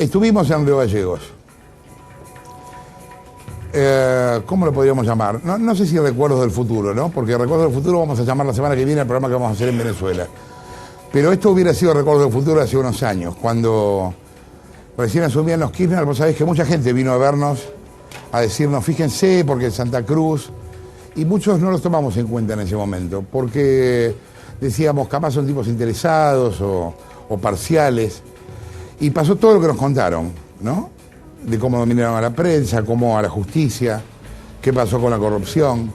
Estuvimos en Río Gallegos. ¿Cómo lo podríamos llamar? No sé si Recuerdos del Futuro, ¿no? Porque Recuerdos del Futuro vamos a llamar la semana que viene el programa que vamos a hacer en Venezuela. Pero esto hubiera sido Recuerdos del Futuro hace unos años, cuando recién asumían los Kirchner. Vos sabés que mucha gente vino a vernos, a decirnos, fíjense, porque en Santa Cruz, y muchos no los tomamos en cuenta en ese momento, porque decíamos, capaz son tipos interesados o parciales. Y pasó todo lo que nos contaron, ¿no? De cómo dominaron a la prensa, cómo a la justicia, qué pasó con la corrupción.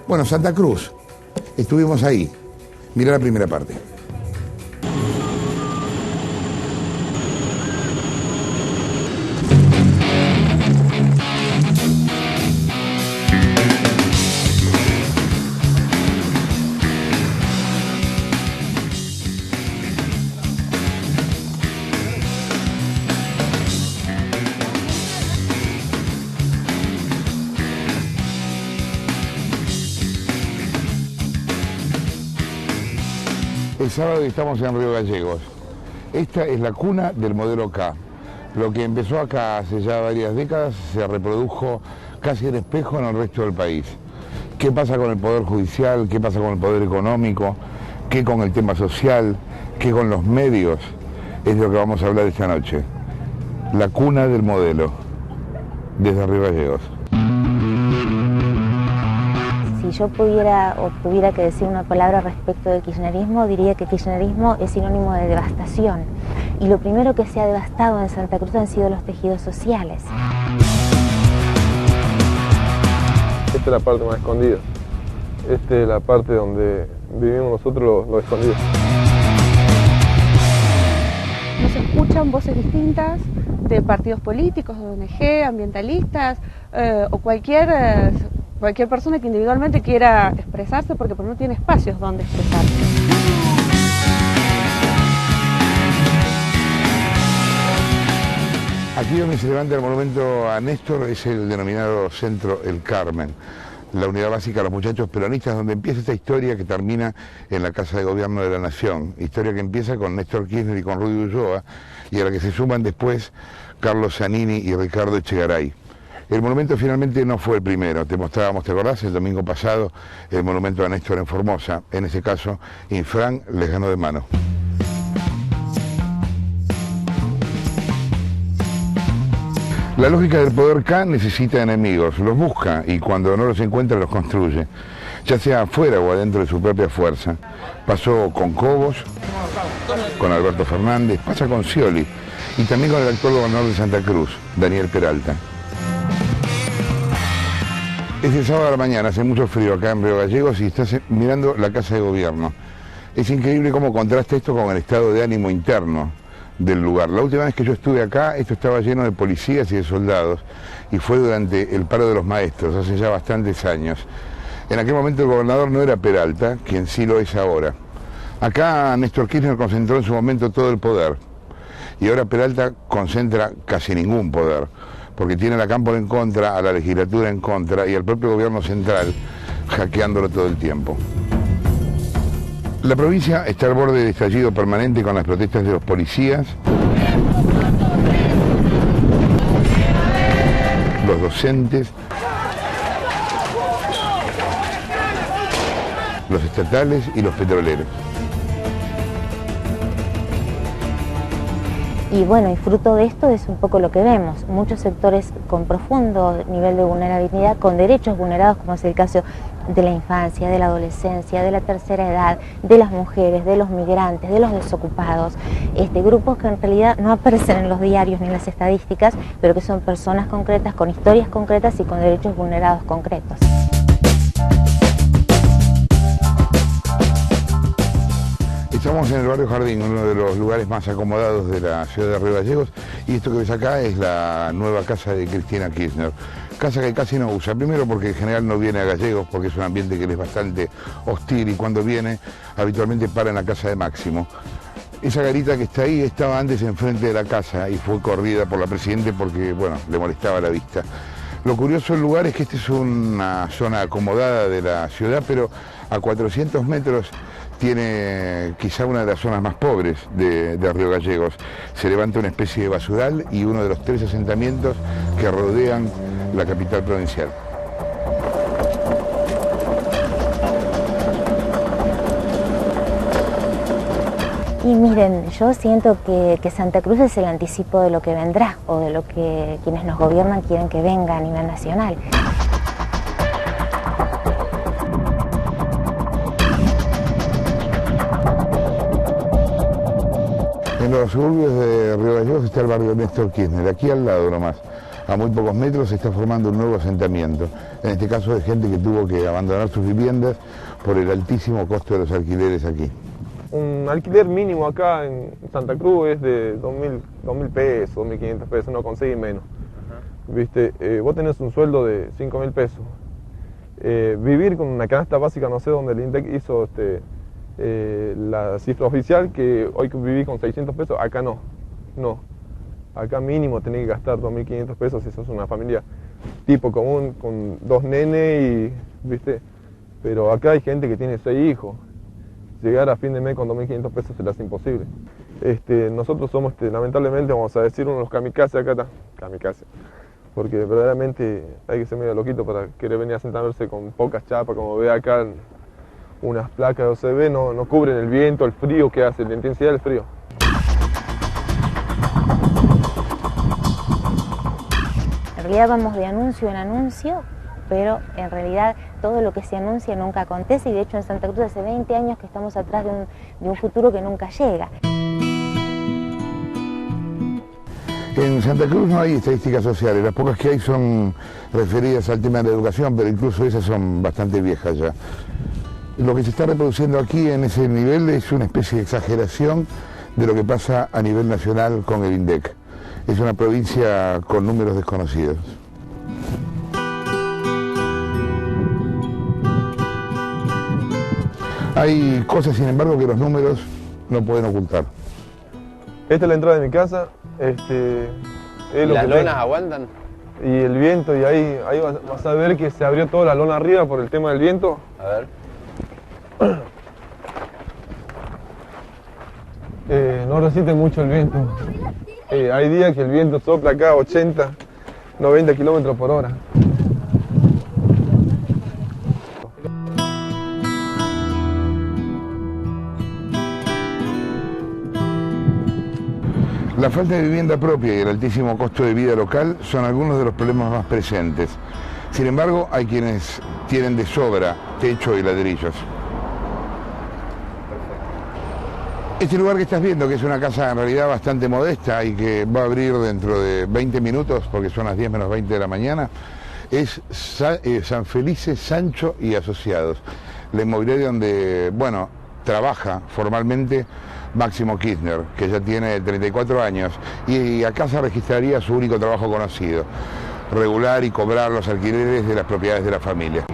Bueno, Santa Cruz, estuvimos ahí. Mirá la primera parte. El sábado estamos en Río Gallegos. Esta es la cuna del modelo K. Lo que empezó acá hace ya varias décadas se reprodujo casi en espejo en el resto del país. ¿Qué pasa con el poder judicial? ¿Qué pasa con el poder económico? ¿Qué con el tema social? ¿Qué con los medios? Es de lo que vamos a hablar esta noche. La cuna del modelo, desde Río Gallegos. Si yo pudiera o tuviera que decir una palabra respecto del kirchnerismo, diría que kirchnerismo es sinónimo de devastación. Y lo primero que se ha devastado en Santa Cruz han sido los tejidos sociales. Esta es la parte más escondida. Esta es la parte donde vivimos nosotros los escondidos. No se escuchan voces distintas de partidos políticos, de ONG, ambientalistas o cualquier persona que individualmente quiera expresarse porque no tiene espacios donde expresarse. Aquí donde se levanta el monumento a Néstor es el denominado Centro El Carmen, la unidad básica de los muchachos peronistas, donde empieza esta historia que termina en la Casa de Gobierno de la Nación. Historia que empieza con Néstor Kirchner y con Rudy Ulloa, y a la que se suman después Carlos Zanini y Ricardo Echegaray. El monumento finalmente no fue el primero. Te mostrábamos, ¿te acordás? El domingo pasado, el monumento a Néstor en Formosa. En ese caso, Infran les ganó de mano. La lógica del poder K necesita enemigos, los busca y cuando no los encuentra los construye, ya sea afuera o adentro de su propia fuerza. Pasó con Cobos, con Alberto Fernández, pasa con Scioli y también con el actual gobernador de Santa Cruz, Daniel Peralta. Es el sábado a la mañana, hace mucho frío acá en Río Gallegos y estás mirando la Casa de Gobierno. Es increíble cómo contrasta esto con el estado de ánimo interno del lugar. La última vez que yo estuve acá, esto estaba lleno de policías y de soldados, y fue durante el paro de los maestros, hace ya bastantes años. En aquel momento el gobernador no era Peralta, quien sí lo es ahora. Acá Néstor Kirchner concentró en su momento todo el poder, y ahora Peralta concentra casi ningún poder, porque tiene a la Cámpora en contra, a la legislatura en contra, y al propio gobierno central hackeándolo todo el tiempo. La provincia está al borde de estallido permanente con las protestas de los policías, los docentes, los estatales y los petroleros. Y bueno, y fruto de esto es un poco lo que vemos, muchos sectores con profundo nivel de vulnerabilidad, con derechos vulnerados, como es el caso de la infancia, de la adolescencia, de la tercera edad, de las mujeres, de los migrantes, de los desocupados, grupos que en realidad no aparecen en los diarios ni en las estadísticas, pero que son personas concretas, con historias concretas y con derechos vulnerados concretos. Estamos en el barrio Jardín, uno de los lugares más acomodados de la ciudad de Río Gallegos, y esto que ves acá es la nueva casa de Cristina Kirchner. Casa que casi no usa, primero porque en general no viene a Gallegos, porque es un ambiente que le es bastante hostil, y cuando viene habitualmente para en la casa de Máximo. Esa garita que está ahí estaba antes enfrente de la casa y fue corrida por la Presidente porque, bueno, le molestaba la vista. Lo curioso del lugar es que esta es una zona acomodada de la ciudad, pero a 400 metros tiene quizá una de las zonas más pobres de Río Gallegos. Se levanta una especie de basural y uno de los 3 asentamientos que rodean la capital provincial. Y miren, yo siento que Santa Cruz es el anticipo de lo que vendrá, o de lo que quienes nos gobiernan quieren que venga a nivel nacional. En los suburbios de Río Gallegos está el barrio Néstor Kirchner, aquí al lado nomás. A muy pocos metros se está formando un nuevo asentamiento, en este caso de gente que tuvo que abandonar sus viviendas por el altísimo costo de los alquileres aquí. Un alquiler mínimo acá en Santa Cruz es de 2.000 pesos, 2.500 pesos, no conseguís menos. ¿Viste? Vos tenés un sueldo de 5.000 pesos. Vivir con una canasta básica, no sé dónde el INDEC hizo la cifra oficial, que hoy viví con 600 pesos, acá no. Acá mínimo tenés que gastar 2.500 pesos si sos una familia tipo común con 2 nenes, ¿viste? Pero acá hay gente que tiene 6 hijos. Llegar a fin de mes con 2.500 pesos se le hace imposible. Nosotros somos, lamentablemente, vamos a decir, uno de los kamikazes acá, kamikaze, porque verdaderamente hay que ser medio loquito para querer venir a sentarse con pocas chapas, como ve acá, unas placas de OCB no cubren el viento, el frío que hace, la intensidad del frío. En realidad vamos de anuncio en anuncio, pero en realidad todo lo que se anuncia nunca acontece, y de hecho en Santa Cruz hace 20 años que estamos atrás de un futuro que nunca llega. En Santa Cruz no hay estadísticas sociales, las pocas que hay son referidas al tema de la educación, pero incluso esas son bastante viejas ya. Lo que se está reproduciendo aquí en ese nivel es una especie de exageración de lo que pasa a nivel nacional con el INDEC. Es una provincia con números desconocidos. Hay cosas, sin embargo, que los números no pueden ocultar. Esta es la entrada de mi casa. Es lo ¿Las que lonas tengo. aguantan? Y el viento, y ahí vas a ver que se abrió toda la lona arriba por el tema del viento. A ver. No resiste mucho el viento. Hay días que el viento sopla acá 80, 90 kilómetros por hora. La falta de vivienda propia y el altísimo costo de vida local son algunos de los problemas más presentes. Sin embargo, hay quienes tienen de sobra techo y ladrillos. Este lugar que estás viendo, que es una casa en realidad bastante modesta y que va a abrir dentro de 20 minutos, porque son las 10 menos 20 de la mañana, es San Felice, Sancho y Asociados, la inmobiliaria donde, bueno, trabaja formalmente Máximo Kirchner, que ya tiene 34 años, y acá se registraría su único trabajo conocido, regular y cobrar los alquileres de las propiedades de la familia.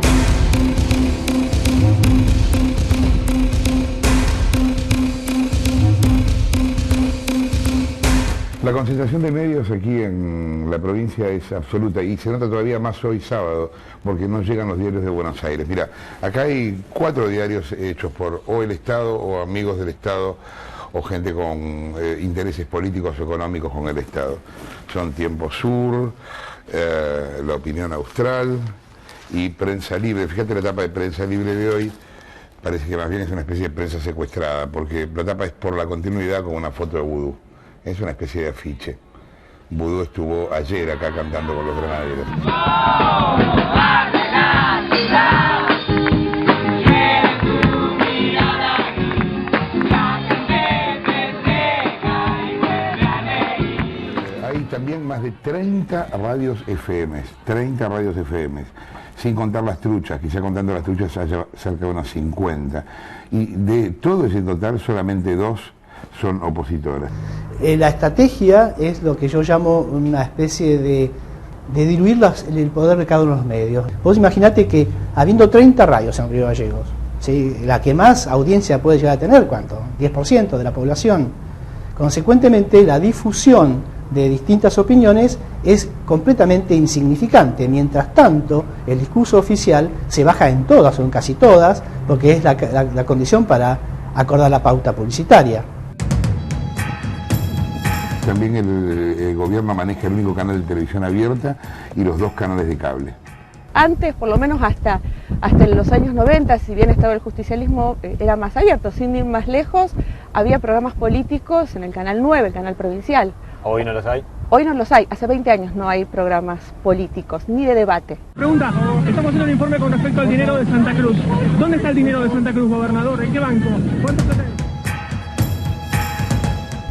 La concentración de medios aquí en la provincia es absoluta y se nota todavía más hoy sábado porque no llegan los diarios de Buenos Aires. Mira, acá hay 4 diarios hechos por o el Estado o amigos del Estado o gente con intereses políticos o económicos con el Estado. Son Tiempo Sur, La Opinión Austral y Prensa Libre. Fíjate la tapa de Prensa Libre de hoy. Parece que más bien es una especie de prensa secuestrada porque la tapa es por la continuidad con una foto de Vudú. Es una especie de afiche. Vudú estuvo ayer acá cantando con los Granaderos. Hay también más de 30 radios FM, 30 radios FM, sin contar las truchas, quizá contando las truchas haya cerca de unos 50. Y de todo ese total, solamente 2 son opositoras. La estrategia es lo que yo llamo una especie de diluir el poder de cada uno de los medios. Vos imaginate que habiendo 30 radios en Río Gallegos, ¿sí?, la que más audiencia puede llegar a tener, ¿cuánto? 10% de la población. Consecuentemente, la difusión de distintas opiniones es completamente insignificante. Mientras tanto, el discurso oficial se baja en todas o en casi todas, porque es la condición para acordar la pauta publicitaria. También el gobierno maneja el único canal de televisión abierta y los 2 canales de cable. Antes, por lo menos hasta los años 90, si bien estaba el justicialismo, era más abierto. Sin ir más lejos, había programas políticos en el Canal 9, el canal provincial. ¿Hoy no los hay? Hoy no los hay. Hace 20 años no hay programas políticos, ni de debate. Pregunta, estamos haciendo un informe con respecto al dinero de Santa Cruz. ¿Dónde está el dinero de Santa Cruz, gobernador? ¿En qué banco? ¿Cuánto se tiene?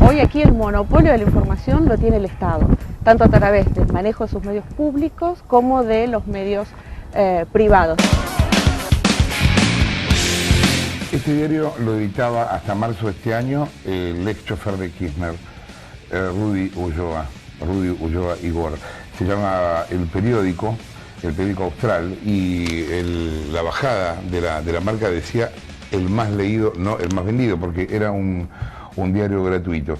Hoy aquí el monopolio de la información lo tiene el Estado, tanto a través del manejo de sus medios públicos como de los medios privados. Este diario lo editaba hasta marzo de este año el ex chofer de Kirchner, Rudy Ulloa Igor. Se llama El Periódico Austral, y la bajada de la marca decía el más leído, no el más vendido, porque era un diario gratuito.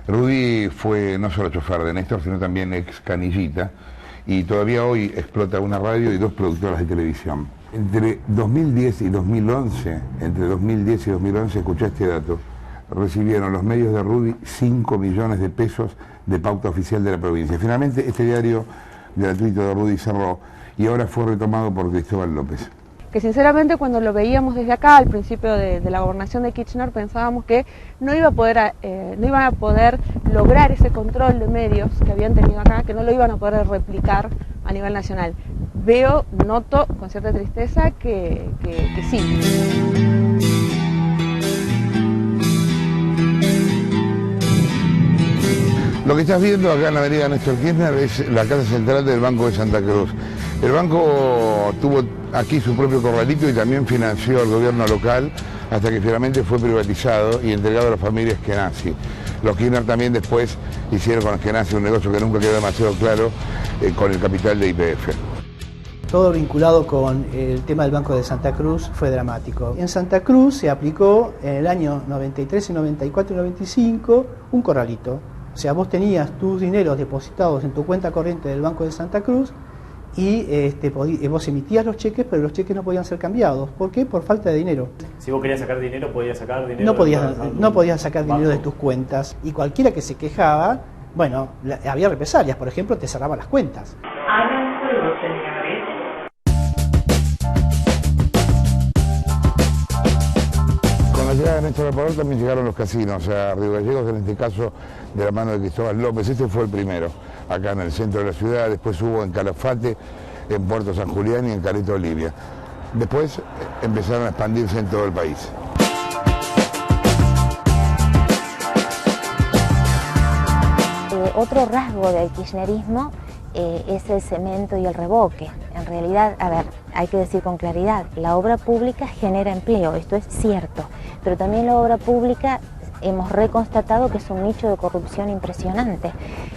Rudy fue no solo chofer de Néstor, sino también ex canillita, y todavía hoy explota una radio y 2 productoras de televisión. Entre 2010 y 2011, escuché este dato, recibieron los medios de Rudy 5 millones de pesos de pauta oficial de la provincia. Finalmente este diario gratuito de Rudy cerró y ahora fue retomado por Cristóbal López. Que sinceramente cuando lo veíamos desde acá, al principio de la gobernación de Kirchner, pensábamos que no iban a poder lograr ese control de medios que habían tenido acá, que no lo iban a poder replicar a nivel nacional. Noto con cierta tristeza que sí. Lo que estás viendo acá en la avenida Néstor Kirchner es la casa central del Banco de Santa Cruz. El banco tuvo aquí su propio corralito y también financió al gobierno local hasta que finalmente fue privatizado y entregado a las familias Schienazzi. Los Kirchner también después hicieron con Schienazzi un negocio que nunca quedó demasiado claro con el capital de YPF. Todo vinculado con el tema del Banco de Santa Cruz fue dramático. En Santa Cruz se aplicó en el año 93, 94 y 95 un corralito. O sea, vos tenías tus dineros depositados en tu cuenta corriente del Banco de Santa Cruz y vos emitías los cheques, pero los cheques no podían ser cambiados. ¿Por qué? Por falta de dinero. Si vos querías sacar dinero, podías sacar dinero. No podías sacar dinero de tus cuentas. Y cualquiera que se quejaba, bueno, había represalias. Por ejemplo, te cerraban las cuentas. Hagan juego, señores. Con la llegada de Néstor Alpodar también llegaron los casinos a Río Gallegos, en este caso de la mano de Cristóbal López. Este fue el primero, acá en el centro de la ciudad. Después hubo en Calafate, en Puerto San Julián y en Caleta Olivia. Después empezaron a expandirse en todo el país. Otro rasgo del kirchnerismo es el cemento y el revoque. En realidad, a ver, hay que decir con claridad, la obra pública genera empleo, esto es cierto, pero también la obra pública hemos reconstatado que es un nicho de corrupción impresionante.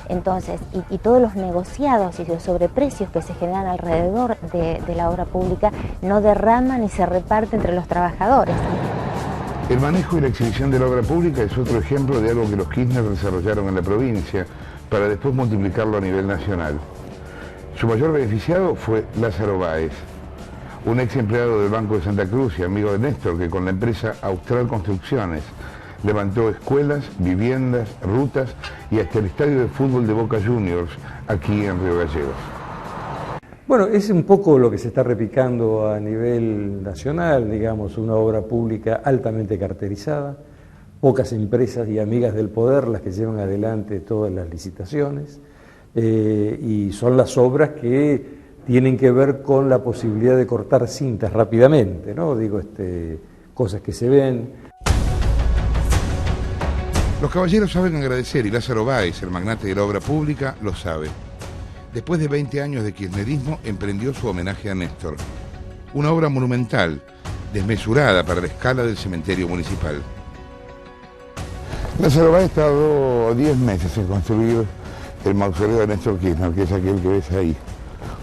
Entonces, y todos los negociados y los sobreprecios que se generan alrededor de la obra pública no derraman ni se reparten entre los trabajadores. El manejo y la exhibición de la obra pública es otro ejemplo de algo que los Kirchner desarrollaron en la provincia para después multiplicarlo a nivel nacional. Su mayor beneficiado fue Lázaro Báez, un ex empleado del Banco de Santa Cruz y amigo de Néstor, que con la empresa Austral Construcciones levantó escuelas, viviendas, rutas y hasta el estadio de fútbol de Boca Juniors aquí en Río Gallegos. Bueno, es un poco lo que se está replicando a nivel nacional, digamos, una obra pública altamente carterizada, pocas empresas y amigas del poder las que llevan adelante todas las licitaciones, y son las obras que tienen que ver con la posibilidad de cortar cintas rápidamente, ¿no? Digo, cosas que se ven. Los caballeros saben agradecer y Lázaro Báez, el magnate de la obra pública, lo sabe. Después de 20 años de kirchnerismo, emprendió su homenaje a Néstor. Una obra monumental, desmesurada para la escala del cementerio municipal. Lázaro Báez tardó 10 meses en construir el mausoleo de Néstor Kirchner, que es aquel que ves ahí.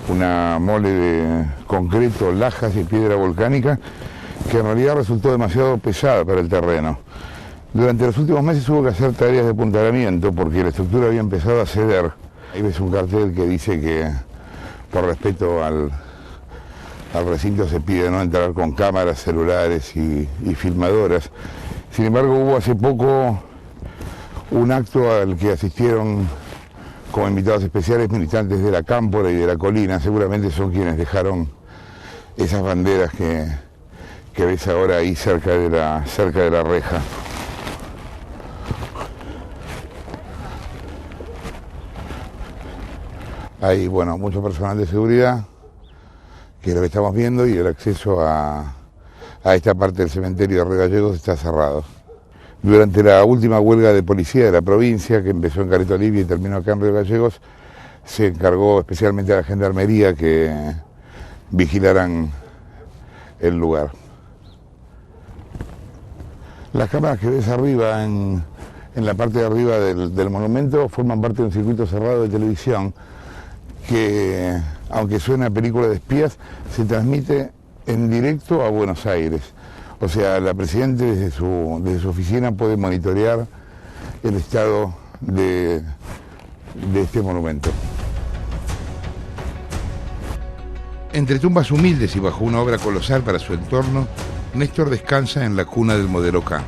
Una mole de concreto, lajas y piedra volcánica que en realidad resultó demasiado pesada para el terreno. Durante los últimos meses hubo que hacer tareas de apuntalamiento porque la estructura había empezado a ceder. Ahí ves un cartel que dice que por respeto al recinto se pide no entrar con cámaras, celulares y filmadoras. Sin embargo, hubo hace poco un acto al que asistieron como invitados especiales militantes de la Cámpora y de la Colina. Seguramente son quienes dejaron esas banderas que ves ahora ahí cerca de la reja. Hay, bueno, mucho personal de seguridad, que es lo que estamos viendo, y el acceso a esta parte del cementerio de Río Gallegos está cerrado. Durante la última huelga de policía de la provincia, que empezó en Caleta Olivia y terminó acá en Río Gallegos, se encargó especialmente a la Gendarmería que vigilaran el lugar. Las cámaras que ves arriba, en la parte de arriba del monumento, forman parte de un circuito cerrado de televisión que, aunque suena a película de espías, se transmite en directo a Buenos Aires. O sea, la Presidenta desde su oficina puede monitorear el estado de este monumento. Entre tumbas humildes y bajo una obra colosal para su entorno, Néstor descansa en la cuna del modelo K.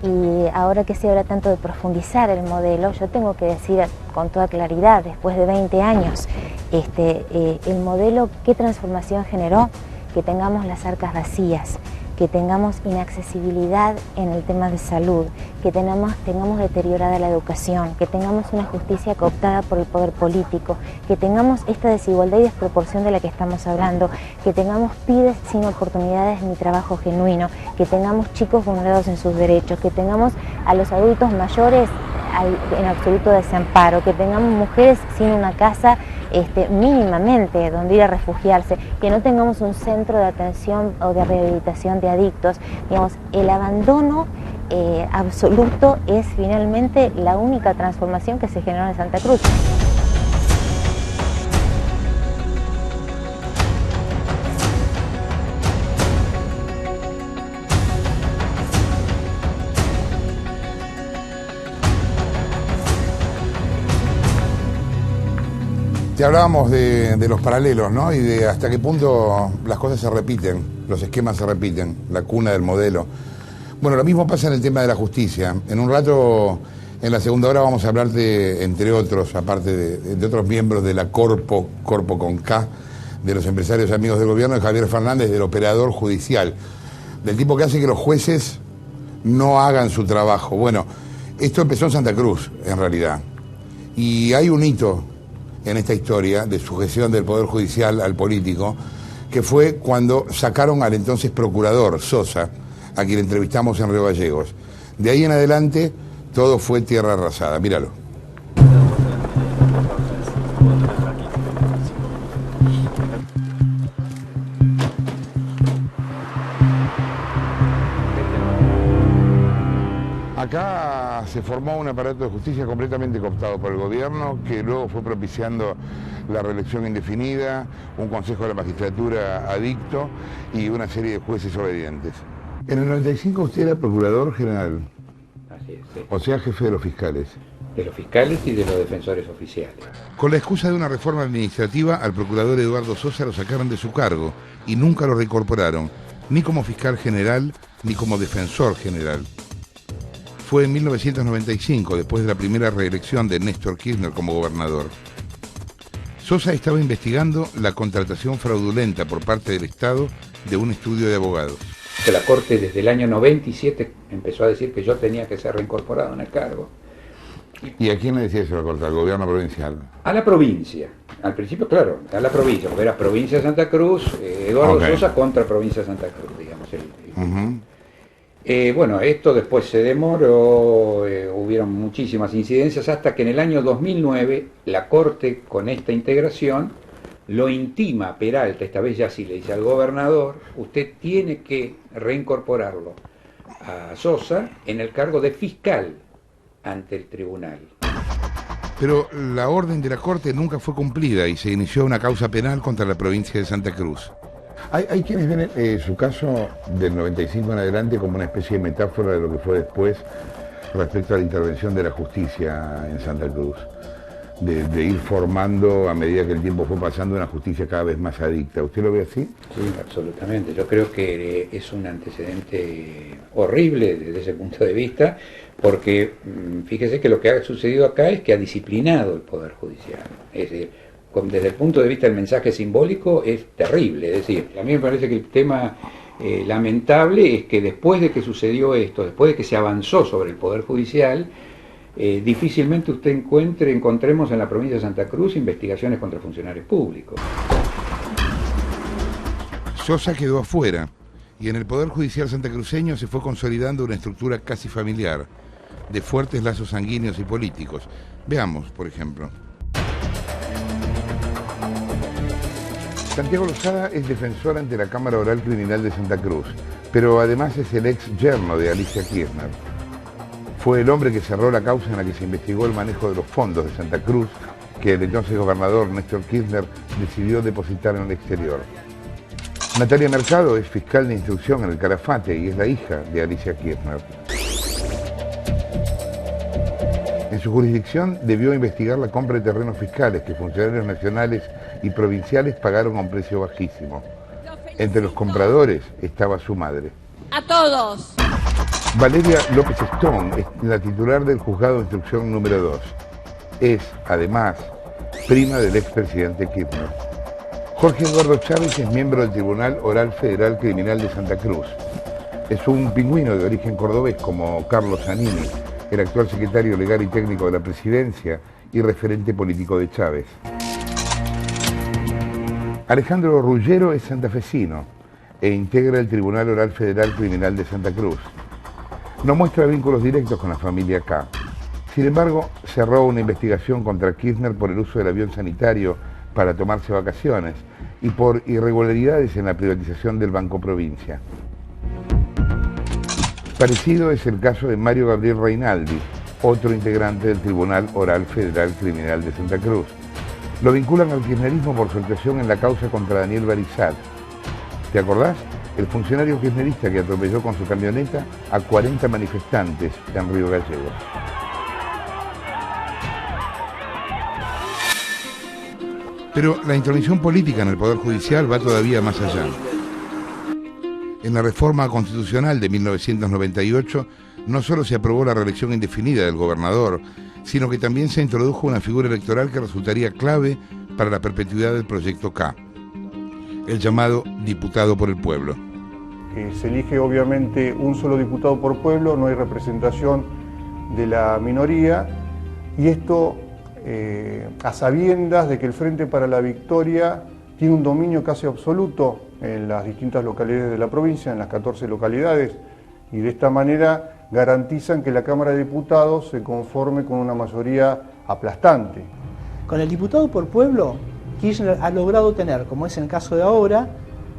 Y ahora que se habla tanto de profundizar el modelo, yo tengo que decir con toda claridad, después de 20 años, el modelo, ¿qué transformación generó? Que tengamos las arcas vacías, que tengamos inaccesibilidad en el tema de salud, que tengamos deteriorada la educación, que tengamos una justicia cooptada por el poder político, que tengamos esta desigualdad y desproporción de la que estamos hablando, que tengamos pibes sin oportunidades ni trabajo genuino, que tengamos chicos vulnerados en sus derechos, que tengamos a los adultos mayores en absoluto desamparo, que tengamos mujeres sin una casa mínimamente donde ir a refugiarse, que no tengamos un centro de atención o de rehabilitación de adictos. Digamos, el abandono absoluto es finalmente la única transformación que se generó en Santa Cruz. Te hablábamos de los paralelos, ¿no? Y de hasta qué punto las cosas se repiten, los esquemas se repiten, la cuna del modelo. Bueno, lo mismo pasa en el tema de la justicia. En un rato, en la segunda hora, vamos a hablar de, entre otros, aparte de otros miembros de la Corpo con K, de los empresarios amigos del gobierno, de Javier Fernández, del operador judicial, del tipo que hace que los jueces no hagan su trabajo. Bueno, esto empezó en Santa Cruz, en realidad. Y hay un hito en esta historia de sujeción del Poder Judicial al político, que fue cuando sacaron al entonces procurador, Sosa, a quien entrevistamos en Río Gallegos. De ahí en adelante, todo fue tierra arrasada. Míralo. Acá se formó un aparato de justicia completamente cooptado por el gobierno, que luego fue propiciando la reelección indefinida, un consejo de la magistratura adicto y una serie de jueces obedientes. En el 95 usted era procurador general. Así es, sí. O sea, jefe de los fiscales. De los fiscales y de los defensores oficiales. Con la excusa de una reforma administrativa, al procurador Eduardo Sosa lo sacaron de su cargo y nunca lo reincorporaron, ni como fiscal general ni como defensor general. Fue en 1995, después de la primera reelección de Néstor Kirchner como gobernador. Sosa estaba investigando la contratación fraudulenta por parte del Estado de un estudio de abogados. Que la Corte desde el año 97 empezó a decir que yo tenía que ser reincorporado en el cargo. ¿Y a quién le decía eso la Corte? ¿Al gobierno provincial? A la provincia. Al principio, claro, a la provincia, porque era provincia de Santa Cruz, Eduardo Sosa contra provincia de Santa Cruz, digamos. Bueno, esto después se demoró, hubieron muchísimas incidencias, hasta que en el año 2009 la Corte, con esta integración, lo intima a Peralta, esta vez ya sí le dice al gobernador, usted tiene que reincorporarlo a Sosa en el cargo de fiscal ante el tribunal. Pero la orden de la Corte nunca fue cumplida y se inició una causa penal contra la provincia de Santa Cruz. Hay quienes ven su caso del 95 en adelante como una especie de metáfora de lo que fue después respecto a la intervención de la justicia en Santa Cruz. de ir formando a medida que el tiempo fue pasando una justicia cada vez más adicta. ¿Usted lo ve así? Sí, absolutamente. Yo creo que es un antecedente horrible desde ese punto de vista, porque fíjese que lo que ha sucedido acá es que ha disciplinado el Poder Judicial. Es decir, desde el punto de vista del mensaje simbólico es terrible. Es decir, a mí me parece que el tema lamentable es que después de que sucedió esto, después de que se avanzó sobre el Poder Judicial, difícilmente usted encontremos en la provincia de Santa Cruz investigaciones contra funcionarios públicos. Sosa quedó afuera y en el Poder Judicial santacruceño se fue consolidando una estructura casi familiar, de fuertes lazos sanguíneos y políticos. Veamos, por ejemplo. Santiago Lozada es defensor ante la Cámara Oral Criminal de Santa Cruz, pero además es el ex yerno de Alicia Kirchner. Fue el hombre que cerró la causa en la que se investigó el manejo de los fondos de Santa Cruz, que el entonces gobernador Néstor Kirchner decidió depositar en el exterior. Natalia Mercado es fiscal de instrucción en el Calafate y es la hija de Alicia Kirchner. En su jurisdicción debió investigar la compra de terrenos fiscales que funcionarios nacionales y provinciales pagaron a un precio bajísimo. Entre los compradores estaba su madre. ¡A todos! Valeria López Stone es la titular del Juzgado de Instrucción número 2. Es, además, prima del expresidente Kirchner. Jorge Eduardo Chávez es miembro del Tribunal Oral Federal Criminal de Santa Cruz. Es un pingüino de origen cordobés como Carlos Zanini, el actual secretario legal y técnico de la presidencia y referente político de Chávez. Alejandro Ruggero es santafesino e integra el Tribunal Oral Federal Criminal de Santa Cruz. No muestra vínculos directos con la familia K. Sin embargo, cerró una investigación contra Kirchner por el uso del avión sanitario para tomarse vacaciones y por irregularidades en la privatización del Banco Provincia. Parecido es el caso de Mario Gabriel Reinaldi, otro integrante del Tribunal Oral Federal Criminal de Santa Cruz. Lo vinculan al kirchnerismo por su actuación en la causa contra Daniel Barizal. ¿Te acordás? El funcionario kirchnerista que atropelló con su camioneta a 40 manifestantes en Río Gallegos. Pero la intervención política en el Poder Judicial va todavía más allá. En la reforma constitucional de 1998 no solo se aprobó la reelección indefinida del gobernador, sino que también se introdujo una figura electoral que resultaría clave para la perpetuidad del proyecto K, el llamado diputado por el pueblo. Se elige obviamente un solo diputado por pueblo, no hay representación de la minoría, y esto a sabiendas de que el Frente para la Victoria tiene un dominio casi absoluto en las distintas localidades de la provincia, en las 14 localidades, y de esta manera garantizan que la Cámara de Diputados se conforme con una mayoría aplastante. Con el diputado por pueblo, Kirchner ha logrado tener, como es en el caso de ahora,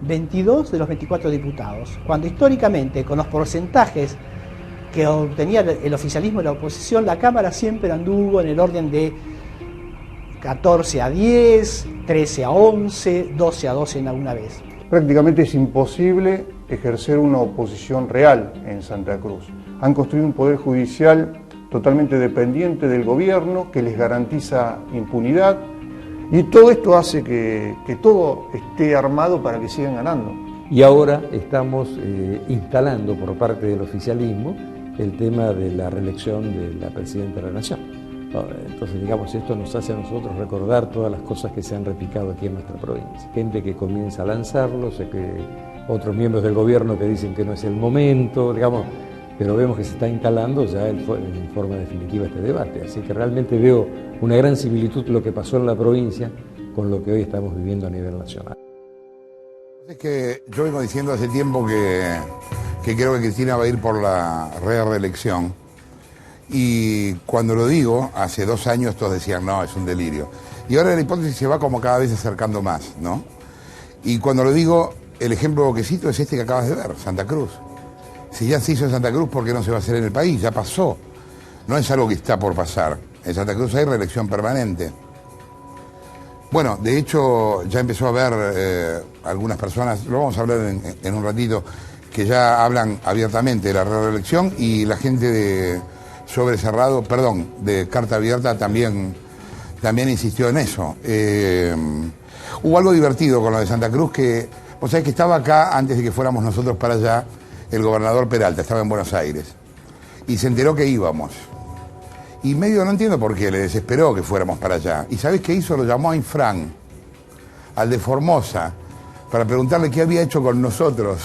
22 de los 24 diputados, cuando históricamente, con los porcentajes que obtenía el oficialismo y la oposición, la Cámara siempre anduvo en el orden de 14 a 10, 13 a 11, 12 a 12 en alguna vez. Prácticamente es imposible ejercer una oposición real en Santa Cruz. Han construido un poder judicial totalmente dependiente del gobierno, que les garantiza impunidad, y todo esto hace que todo esté armado para que sigan ganando. Y ahora estamos instalando por parte del oficialismo el tema de la reelección de la Presidenta de la Nación. Entonces, digamos, esto nos hace a nosotros recordar todas las cosas que se han replicado aquí en nuestra provincia. Gente que comienza a lanzarlos, otros miembros del gobierno que dicen que no es el momento, digamos, pero vemos que se está instalando ya en forma definitiva este debate. Así que realmente veo una gran similitud lo que pasó en la provincia con lo que hoy estamos viviendo a nivel nacional. Es que yo vengo diciendo hace tiempo que creo que Cristina va a ir por la reelección. Y cuando lo digo, hace 2 años todos decían, no, es un delirio. Y ahora la hipótesis se va como cada vez acercando más, ¿no? Y cuando lo digo, el ejemplo que cito es este que acabas de ver, Santa Cruz. Si ya se hizo en Santa Cruz, ¿por qué no se va a hacer en el país? Ya pasó. No es algo que está por pasar. En Santa Cruz hay reelección permanente. Bueno, de hecho, ya empezó a haber algunas personas, lo vamos a hablar en un ratito, que ya hablan abiertamente de la reelección, y la gente de Sobre Cerrado, perdón, de Carta Abierta también también insistió en eso. Hubo algo divertido con lo de Santa Cruz que, vos sabés que estaba acá antes de que fuéramos nosotros para allá, el gobernador Peralta, estaba en Buenos Aires, y se enteró que íbamos. Y medio no entiendo por qué, le desesperó que fuéramos para allá. ¿Y sabés qué hizo? Lo llamó a Infran, al de Formosa, para preguntarle qué había hecho con nosotros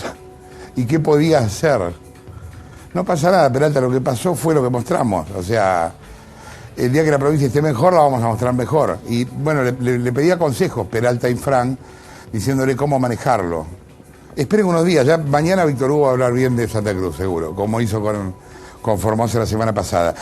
y qué podía hacer. No pasa nada, Peralta, lo que pasó fue lo que mostramos. O sea, el día que la provincia esté mejor, la vamos a mostrar mejor. Y bueno, le pedía consejos Peralta a Infran, diciéndole cómo manejarlo. Esperen unos días, ya mañana Víctor Hugo va a hablar bien de Santa Cruz, seguro, como hizo con Formosa la semana pasada.